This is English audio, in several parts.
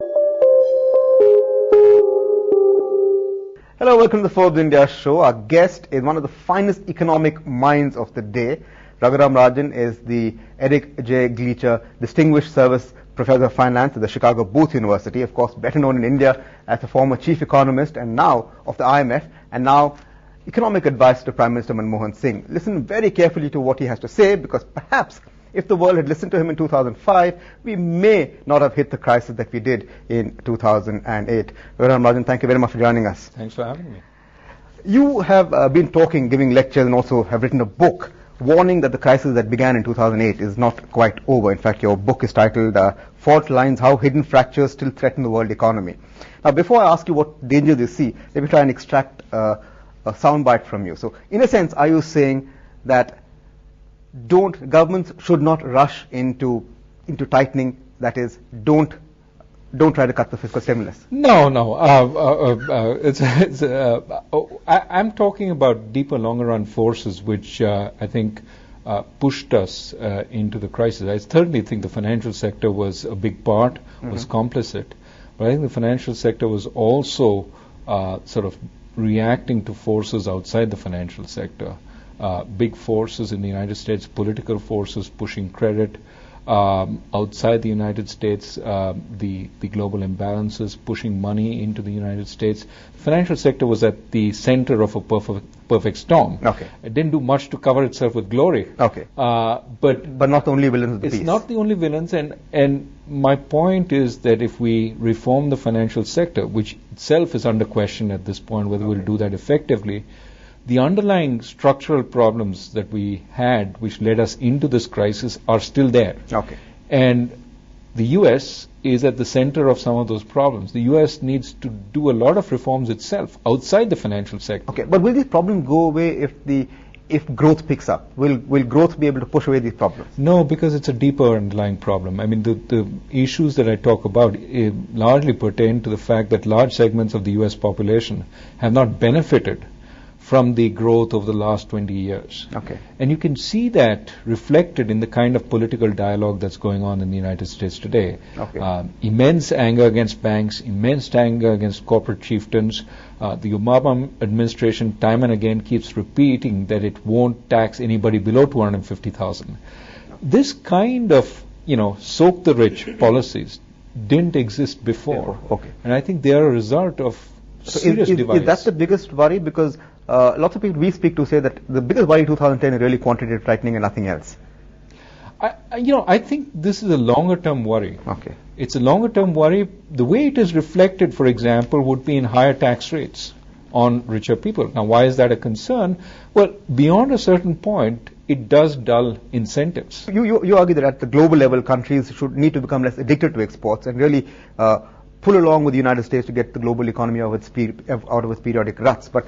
Hello, welcome to the Forbes India show. Our guest is one of the finest economic minds of the day. Raghuram Rajan is the Eric J. Gleacher Distinguished Service Professor of Finance at the Chicago Booth University, of course better known in India as a former chief economist and now of the IMF, and now economic advisor to Prime Minister Manmohan Singh. Listen very carefully to what he has to say, because perhaps if the world had listened to him in 2005, we may not have hit the crisis that we did in 2008. Raghuram Rajan, thank you very much for joining us. Thanks for having me. You have been talking, giving lectures, and also have written a book warning that the crisis that began in 2008 is not quite over. In fact, your book is titled Fault Lines, How Hidden Fractures Still Threaten the World Economy. Now, before I ask you what dangers you see, let me try and extract a soundbite from you. So, in a sense, are you saying that governments should not rush into tightening, that is, don't try to cut the fiscal stimulus? No. I'm talking about deeper, longer-run forces which I think pushed us into the crisis. I certainly think the financial sector was a big part, was complicit, but I think the financial sector was also sort of reacting to forces outside the financial sector. Big forces in the United States, political forces pushing credit. Outside the United States, the global imbalances pushing money into the United States. The financial sector was at the center of a perfect storm. Okay. It didn't do much to cover itself with glory. Okay. But not the only villains of the piece. It's not the only villains, and my point is that if we reform the financial sector, which itself is under question at this point, whether we'll do that effectively, the underlying structural problems that we had, which led us into this crisis, are still there. Okay. And the U.S. is at the center of some of those problems. The U.S. needs to do a lot of reforms itself outside the financial sector. Okay, but will these problems go away if growth picks up? Will growth be able to push away these problems? No, because it's a deeper underlying problem. I mean, the issues that I talk about largely pertain to the fact that large segments of the U.S. population have not benefited from the growth over the last 20 years. Okay. And you can see that reflected in the kind of political dialogue that's going on in the United States today. Okay. Immense anger against banks, immense anger against corporate chieftains. The Obama administration time and again keeps repeating that it won't tax anybody below $250,000. This kind of, soak the rich policies didn't exist before. Yeah. Okay. And I think they are a result of serious divides. Is that the biggest worry? Because lots of people we speak to say that the biggest worry in 2010 is really quantitative tightening and nothing else. I think this is a longer-term worry. Okay. It's a longer-term worry. The way it is reflected, for example, would be in higher tax rates on richer people. Now, why is that a concern? Well, beyond a certain point, it does dull incentives. You argue that at the global level, countries should need to become less addicted to exports and really pull along with the United States to get the global economy out of its periodic ruts. But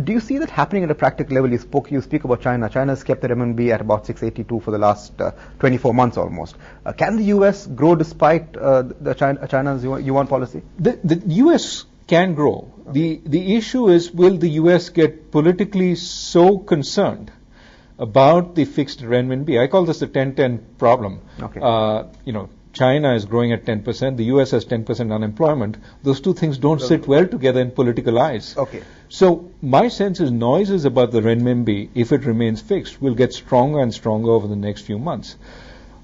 do you see that happening at a practical level? You speak about China. China has kept the RMB at about 682 for the last 24 months almost. Can the U.S. grow despite China's yuan policy? The U.S. can grow. The issue is, will the U.S. get politically so concerned about the fixed renminbi? I call this the 10-10 problem. Okay. China is growing at 10%, the US has 10% unemployment. Those two things don't sit well together in political eyes. Okay. So my sense is noises about the renminbi, if it remains fixed, will get stronger and stronger over the next few months.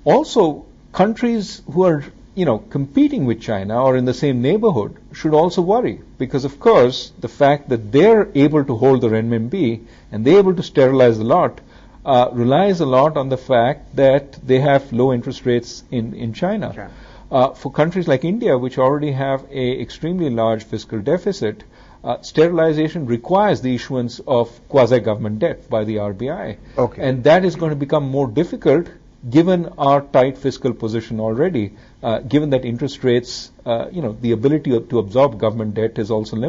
Also, countries who are competing with China or in the same neighborhood should also worry, because of course the fact that they're able to hold the renminbi and they're able to sterilize the lot relies a lot on the fact that they have low interest rates in China. Sure. For countries like India, which already have an extremely large fiscal deficit, sterilization requires the issuance of quasi-government debt by the RBI. Okay. And that is going to become more difficult given our tight fiscal position already, given that interest rates, the ability to absorb government debt is also limited.